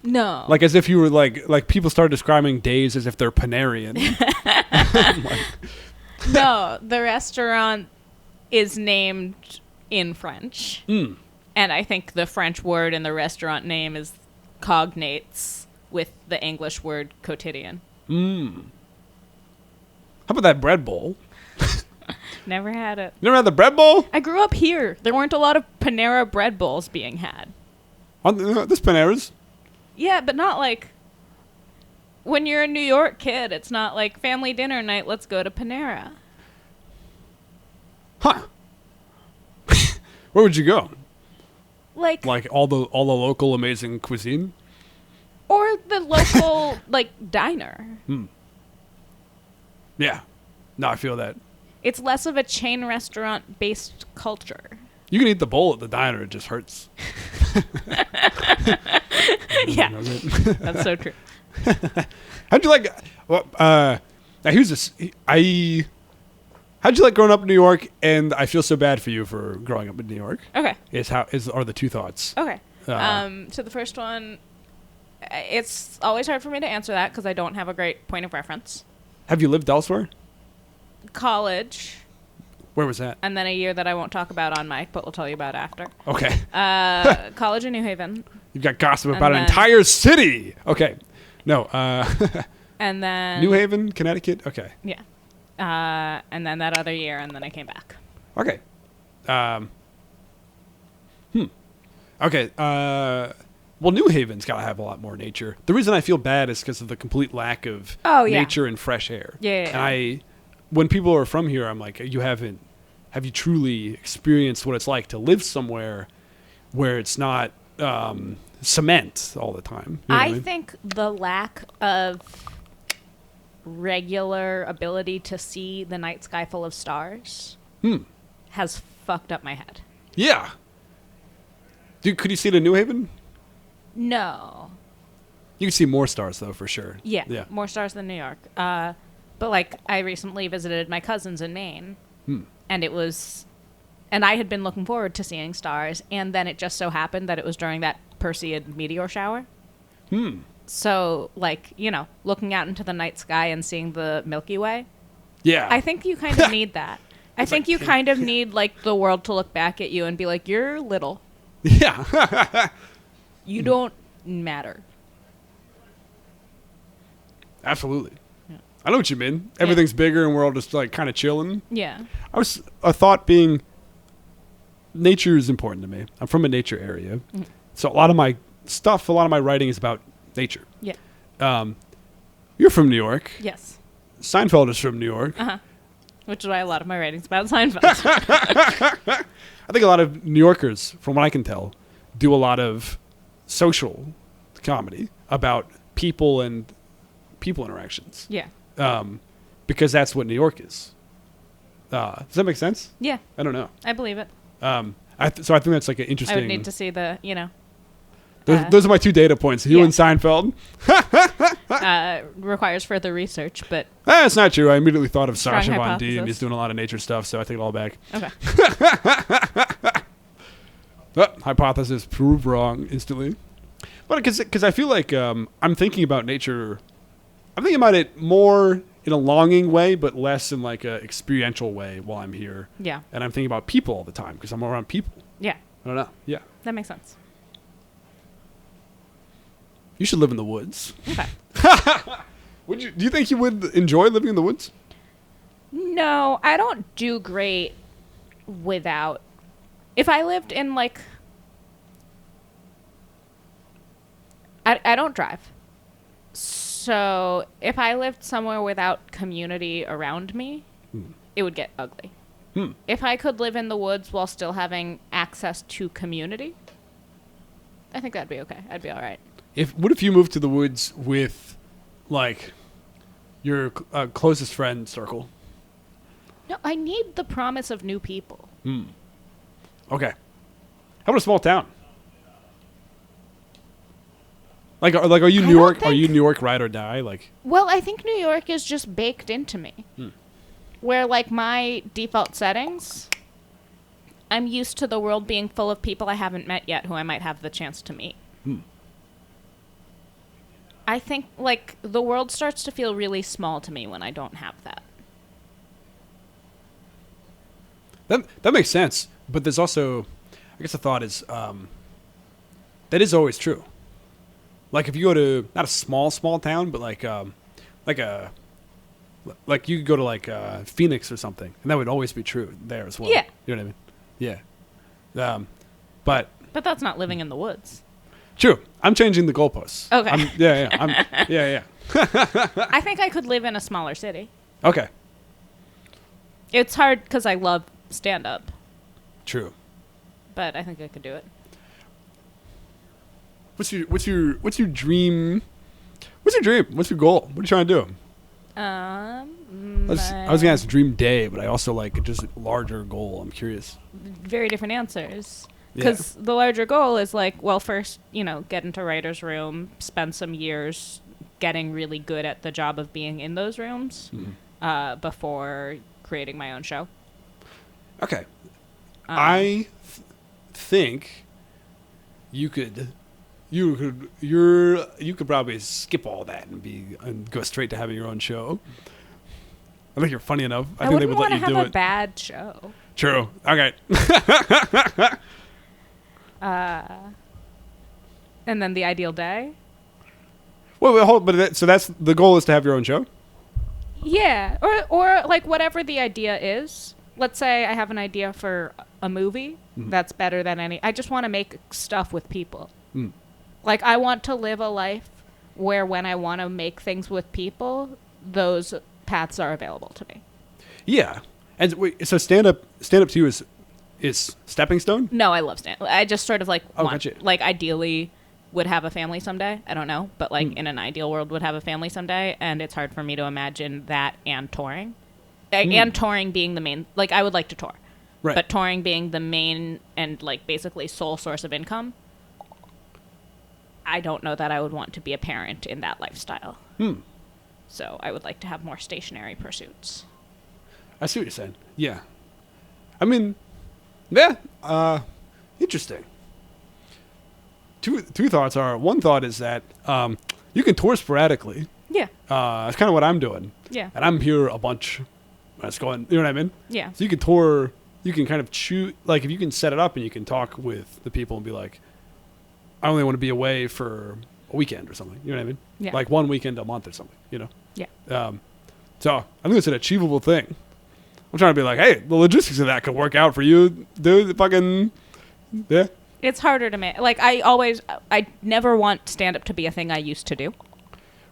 No. Like as if you were like people started describing days as if they're Panarian. No, the restaurant is named in French. And I think the French word in the restaurant name is cognates with the English word quotidian. How about that bread bowl? Never had it. You never had the bread bowl? I grew up here. There weren't a lot of Panera bread bowls being had. This Panera's? Yeah, but not like... When you're a New York kid, it's not like family dinner night, let's go to Panera. Huh. Where would you go? Like all the local amazing cuisine? Or the local, diner. Yeah. No, I feel that. It's less of a chain restaurant-based culture. You can eat the bowl at the diner. It just hurts. Yeah. That's so true. How'd you like... now here's this... How'd you like growing up in New York? And I feel so bad for you for growing up in New York. Okay. Are the two thoughts. Okay. So the first one, it's always hard for me to answer that because I don't have a great point of reference. Have you lived elsewhere? College. Where was that? And then a year that I won't talk about on mic, but we'll tell you about after. Okay. College in New Haven. You've got gossip about an entire city. Okay. No. And then... New Haven, Connecticut. Okay. Yeah. And then that other year, and then I came back. Okay. Okay. Well, New Haven's got to have a lot more nature. The reason I feel bad is because of the complete lack of nature and fresh air. Yeah. And when people are from here, I'm like, have you truly experienced what it's like to live somewhere where it's not cement all the time? You know what I mean? think the lack of regular ability to see the night sky full of stars has fucked up my head. Yeah. Dude, could you see it in New Haven? No. You can see more stars though, for sure. Yeah. More stars than New York. But like I recently visited my cousins in Maine, and I had been looking forward to seeing stars, and then it just so happened that it was during that Perseid meteor shower. So, like, looking out into the night sky and seeing the Milky Way. Yeah. I think you kind of need that. I think you kind of need, like, the world to look back at you and be like, you're little. Yeah. You don't matter. Absolutely. Yeah. I know what you mean. Everything's bigger and we're all just, like, kind of chilling. Yeah. A thought being, nature is important to me. I'm from a nature area. So a lot of my writing is about nature. Yeah. You're from New York. Yes. Seinfeld is from New York. Which is why a lot of my writing's about Seinfeld. I think a lot of New Yorkers, from what I can tell, do a lot of social comedy about people and people interactions. Yeah. Because that's what New York is. Does that make sense? Yeah. I don't know. I believe it. So I think that's like an interesting... I would need to see the, Those are my 2 data points. You and Seinfeld. Requires further research, but... That's not true. I immediately thought of Sacha Von hypothesis. D, and he's doing a lot of nature stuff, so I take it all back. Okay. Hypothesis proved wrong instantly. But because I feel like I'm thinking about nature... I'm thinking about it more in a longing way, but less in like a experiential way while I'm here. Yeah. And I'm thinking about people all the time because I'm around people. Yeah. I don't know. Yeah. That makes sense. You should live in the woods. Okay. Do you think you would enjoy living in the woods? No, I don't do great without... If I lived in, like... I don't drive. So if I lived somewhere without community around me, it would get ugly. If I could live in the woods while still having access to community, I think that'd be okay. I'd be all right. What if you moved to the woods with, like, your closest friend circle? No, I need the promise of new people. Okay. How about a small town? Like are you New York? Are you New York ride or die? Like. Well, I think New York is just baked into me. Where, like, my default settings, I'm used to the world being full of people I haven't met yet who I might have the chance to meet. I think, like, the world starts to feel really small to me when I don't have that. That makes sense. But there's also, I guess the thought is, that is always true. Like, if you go to, not a small town, but like you could go to, like, Phoenix or something, and that would always be true there as well. Yeah. You know what I mean? Yeah. But that's not living in the woods. True. I'm changing the goalposts. Okay. Yeah. I think I could live in a smaller city. Okay. It's hard because I love stand-up. True. But I think I could do it. What's your dream? What's your dream? What's your goal? What are you trying to do? I was gonna ask dream day, but I also like just larger goal. I'm curious. Very different answers. Because the larger goal is like, well, first, get into writer's room, spend some years getting really good at the job of being in those rooms before creating my own show. Okay. I think you could probably skip all that and go straight to having your own show. I think you're funny enough. I think they would let you do it. I wouldn't want to have a bad show. True. Okay. And then the ideal day. Wait, hold. But so that's the goal is to have your own show. Yeah, or like whatever the idea is. Let's say I have an idea for a movie that's better than any. I just want to make stuff with people. Like, I want to live a life where when I want to make things with people, those paths are available to me. Yeah. And wait, so stand up to you is stepping stone? No, I love stand-up. I just sort of like gotcha. Like, ideally would have a family someday. I don't know, but like in an ideal world would have a family someday, and it's hard for me to imagine that and touring. And touring being the main, like, I would like to tour. Right. But touring being the main and like basically sole source of income, I don't know that I would want to be a parent in that lifestyle. So I would like to have more stationary pursuits. I see what you're saying. Yeah. I mean, yeah, interesting. Two thoughts are, one thought is that you can tour sporadically. Yeah. That's kind of what I'm doing. Yeah. And I'm here a bunch. That's going, you know what I mean? Yeah. So you can tour, you can kind of choose, like if you can set it up and you can talk with the people and be like, I only want to be away for a weekend or something. You know what I mean? Yeah. Like one weekend a month or something, you know? Yeah. So I think it's an achievable thing. I'm trying to be like, hey, the logistics of that could work out for you, dude. Fucking, yeah. It's harder to make. Like, I never want stand-up to be a thing I used to do.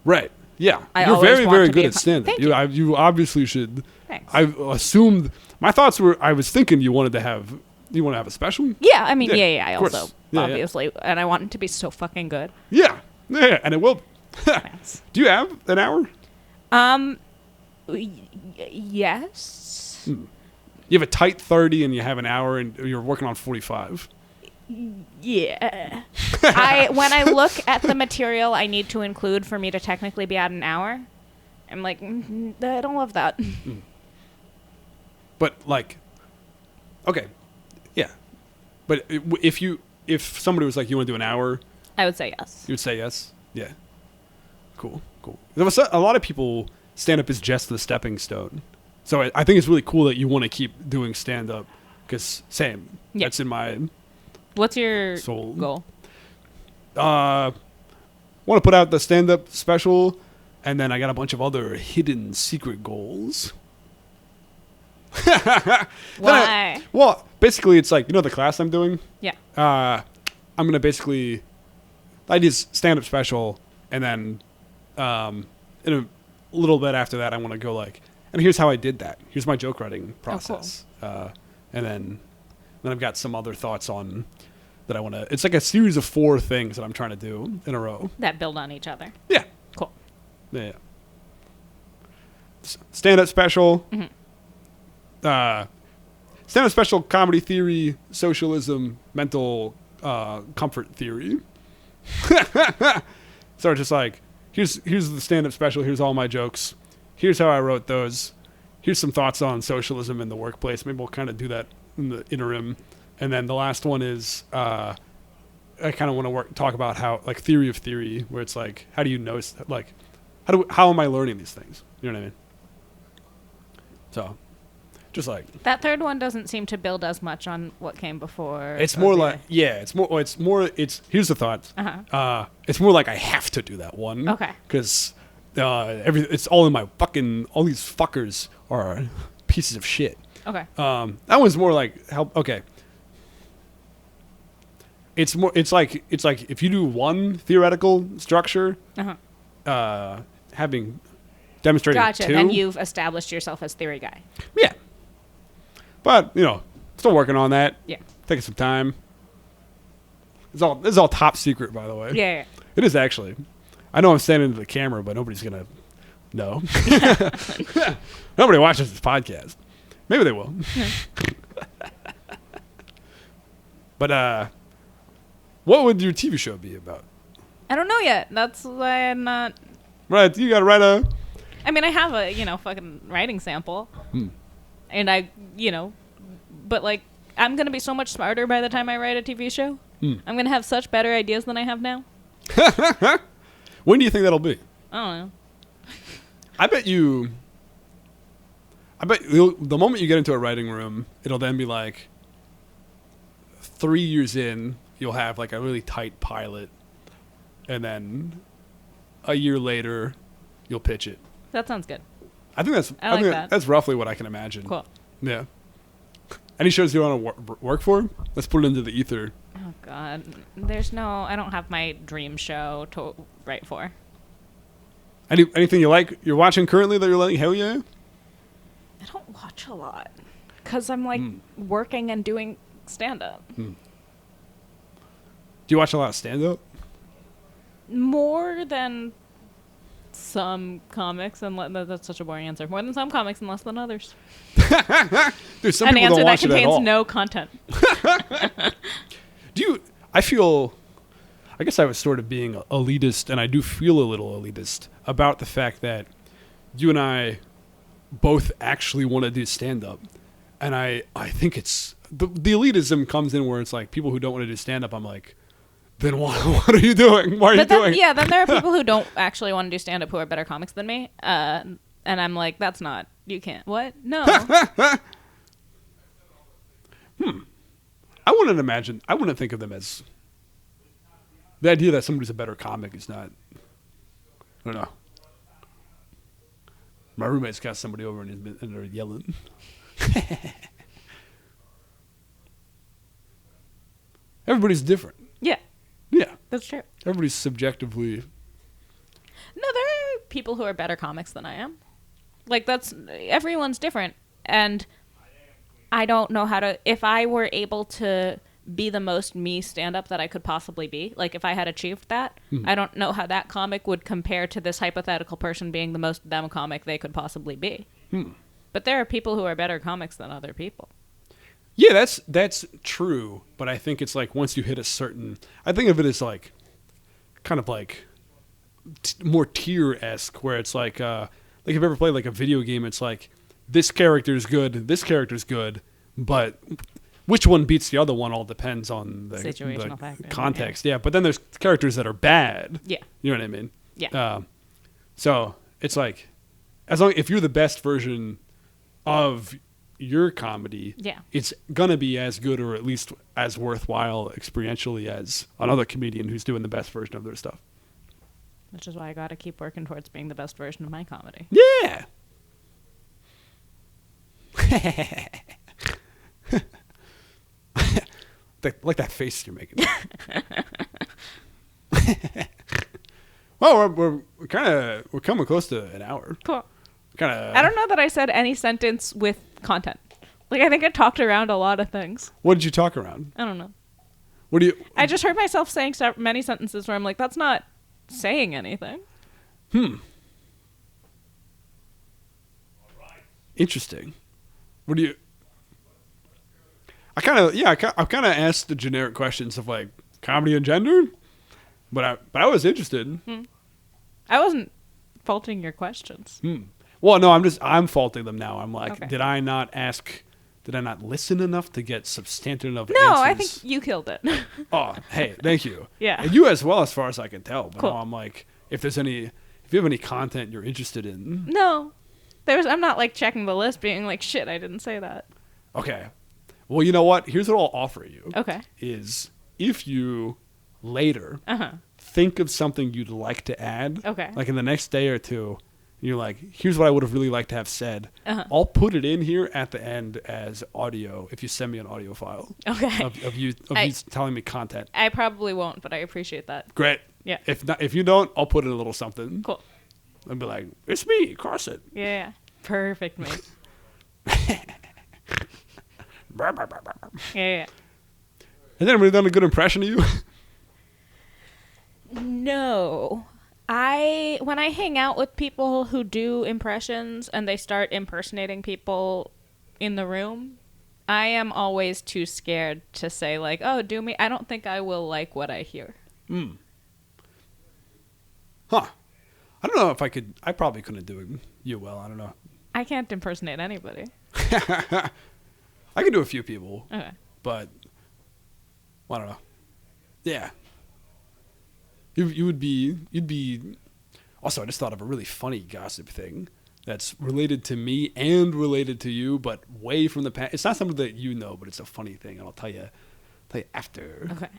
Right. Yeah. I You're always very, want very to be good at stand-up. Thank you. You obviously should. Thanks. I assumed, my thoughts were, I was thinking you want to have a special? Yeah, I mean, Yeah, I of course. also, Yeah, obviously, and I want it to be so fucking good. Yeah. Yeah, and it will. Thanks. Do you have an hour? Yes. You have a tight 30 and you have an hour and you're working on 45. Yeah. When I look at the material I need to include for me to technically be at an hour, I'm like, I don't love that. But like, okay, yeah. But if somebody was like, you want to do an hour, I would say yes. you would say yes. Yeah. Cool. There was a lot of people, stand-up is just the stepping stone. So I think it's really cool that you want to keep doing stand-up because same. Yeah. That's in my What's your soul. goal? Want to put out the stand-up special, and then I got a bunch of other hidden secret goals. Why? Well, basically, it's like, you know the class I'm doing? Yeah. I'm going to basically, I do stand-up special, and then in a little bit after that, I want to go like, and here's how I did that. Here's my joke writing process. And then I've got some other thoughts on that I want to, it's like a series of 4 things that I'm trying to do in a row. That build on each other. Yeah. Cool. Yeah. Stand-up special. Mm-hmm. Stand-up special, comedy theory, socialism, mental comfort theory. So it's just like, here's the stand-up special. Here's all my jokes. Here's how I wrote those. Here's some thoughts on socialism in the workplace. Maybe we'll kind of do that in the interim. And then the last one is I kind of want to talk about how, like, theory of theory, where it's like, how do you know, like, how am I learning these things? You know what I mean? So, just like That third one doesn't seem to build as much on what came before. it's more like, yeah, it's here's the thought. It's more like I have to do that one. Okay. Because it's all in my fucking, all these fuckers are pieces of shit. Okay. That one's more like help. Okay. It's like if you do one theoretical structure, having demonstrated Gotcha. 2. Then you've established yourself as theory guy. Yeah. But, still working on that. Yeah. Taking some time. This is all top secret, by the way. Yeah. It is actually. I know I'm standing to the camera, but nobody's gonna know. Nobody watches this podcast. Maybe they will. But what would your TV show be about? I don't know yet. That's why I'm not. Right, you gotta write a. I mean, I have a fucking writing sample, and but like I'm gonna be so much smarter by the time I write a TV show. I'm gonna have such better ideas than I have now. When do you think that'll be? I don't know. I bet the moment you get into a writing room, it'll then be like 3 years in, you'll have like a really tight pilot, and then a year later, you'll pitch it. That sounds good. I think that's roughly what I can imagine. Cool. Yeah. Any shows you want to work for? Let's put it into the ether. Oh God, I don't have my dream show to write for. Anything you like you're watching currently that you're like, hell yeah? I don't watch a lot because I'm like working and doing stand-up. Do you watch a lot of stand-up? More than some comics, and that's such a boring answer. More than some comics and less than others. Dude, some An people answer don't that watch it at contains all. no content. I guess I was sort of being elitist, and I do feel a little elitist about the fact that you and I both actually want to do stand-up. And I think it's... The elitism comes in where it's like people who don't want to do stand-up, I'm like, then what are you doing? Why are you doing? Yeah, then there are people who don't actually want to do stand-up who are better comics than me. And I'm like, that's not... You can't... What? No. I wouldn't think of them as... The idea that somebody's a better comic is not... I don't know. My roommate's got somebody over and they're yelling. Everybody's different. Yeah. Yeah. That's true. Everybody's subjectively... No, there are people who are better comics than I am. Like, everyone's different. And I don't know how to... If I were able to be the most me stand-up that I could possibly be, like if I had achieved that, I don't know how that comic would compare to this hypothetical person being the most them comic they could possibly be. But there are people who are better comics than other people. Yeah, that's true. But I think it's like once you hit a certain... I think of it as like kind of like more tier-esque, where it's like if you've ever played like a video game, it's like this character's good, but which one beats the other one all depends on the situational factor, context. Yeah, but then there's characters that are bad. Yeah. You know what I mean? Yeah. So it's like, if you're the best version of your comedy, it's gonna be as good or at least as worthwhile experientially as another comedian who's doing the best version of their stuff. Which is why I gotta keep working towards being the best version of my comedy. Yeah. Like that face you're making. Well, we're coming close to an hour. Cool. I don't know that I said any sentence with content. Like, I think I talked around a lot of things. What did you talk around? I don't know. I just heard myself saying many sentences where I'm like, that's not saying anything. Interesting. I kind of asked the generic questions of like comedy and gender, but I was interested. I wasn't faulting your questions. Well, no, I'm faulting them now. I'm like, Okay. Did I not listen enough to get substantive enough No, answers? I think you killed it. Oh, hey, thank you. Yeah. And you as well, as far as I can tell. But Cool. I'm like, if you have any content you're interested in. No. I'm not like checking the list being like, shit, I didn't say that. Okay. Well, you know what? Here's what I'll offer you. Okay. Is if you later think of something you'd like to add, Okay. like in the next day or two, you're like, here's what I would have really liked to have said. I'll put it in here at the end as audio if you send me an audio file. Okay. Of you telling me content. I probably won't, but I appreciate that. Great. Yeah. If you don't, I'll put in a little something. Cool. I'll be like, it's me, Carson. Yeah. Perfect, mate. Yeah. Has anybody done a good impression of you? No. When I hang out with people who do impressions and they start impersonating people in the room, I am always too scared to say like, oh, do me. I don't think I will like what I hear. Huh. I don't know if I could. I probably couldn't do you well. I don't know. I can't impersonate anybody. I can do a few people. Okay. But I don't know. Yeah. You'd be also, I just thought of a really funny gossip thing that's related to me and related to you, but way from the past. It's not something that you know, but it's a funny thing, and I'll tell you after. Okay.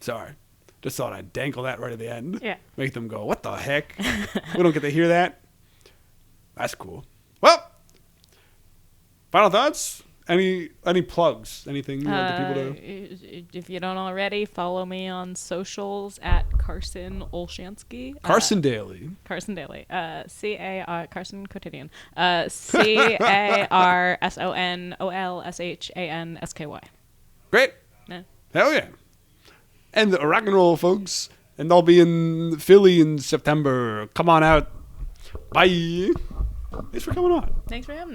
Sorry. Just thought I'd dangle that right at the end. Yeah. Make them go, what the heck? We don't get to hear that? That's cool. Well, final thoughts? Any plugs? Anything you want the people to... If you don't already, follow me on socials at Carson Olshansky. Carson Daly. Carson Daly. Carson Quotidian. CarsonOlshansky. Great. Yeah. Hell yeah. And rock and roll, folks. And I'll be in Philly in September. Come on out. Bye. Thanks for coming on. Thanks for having me.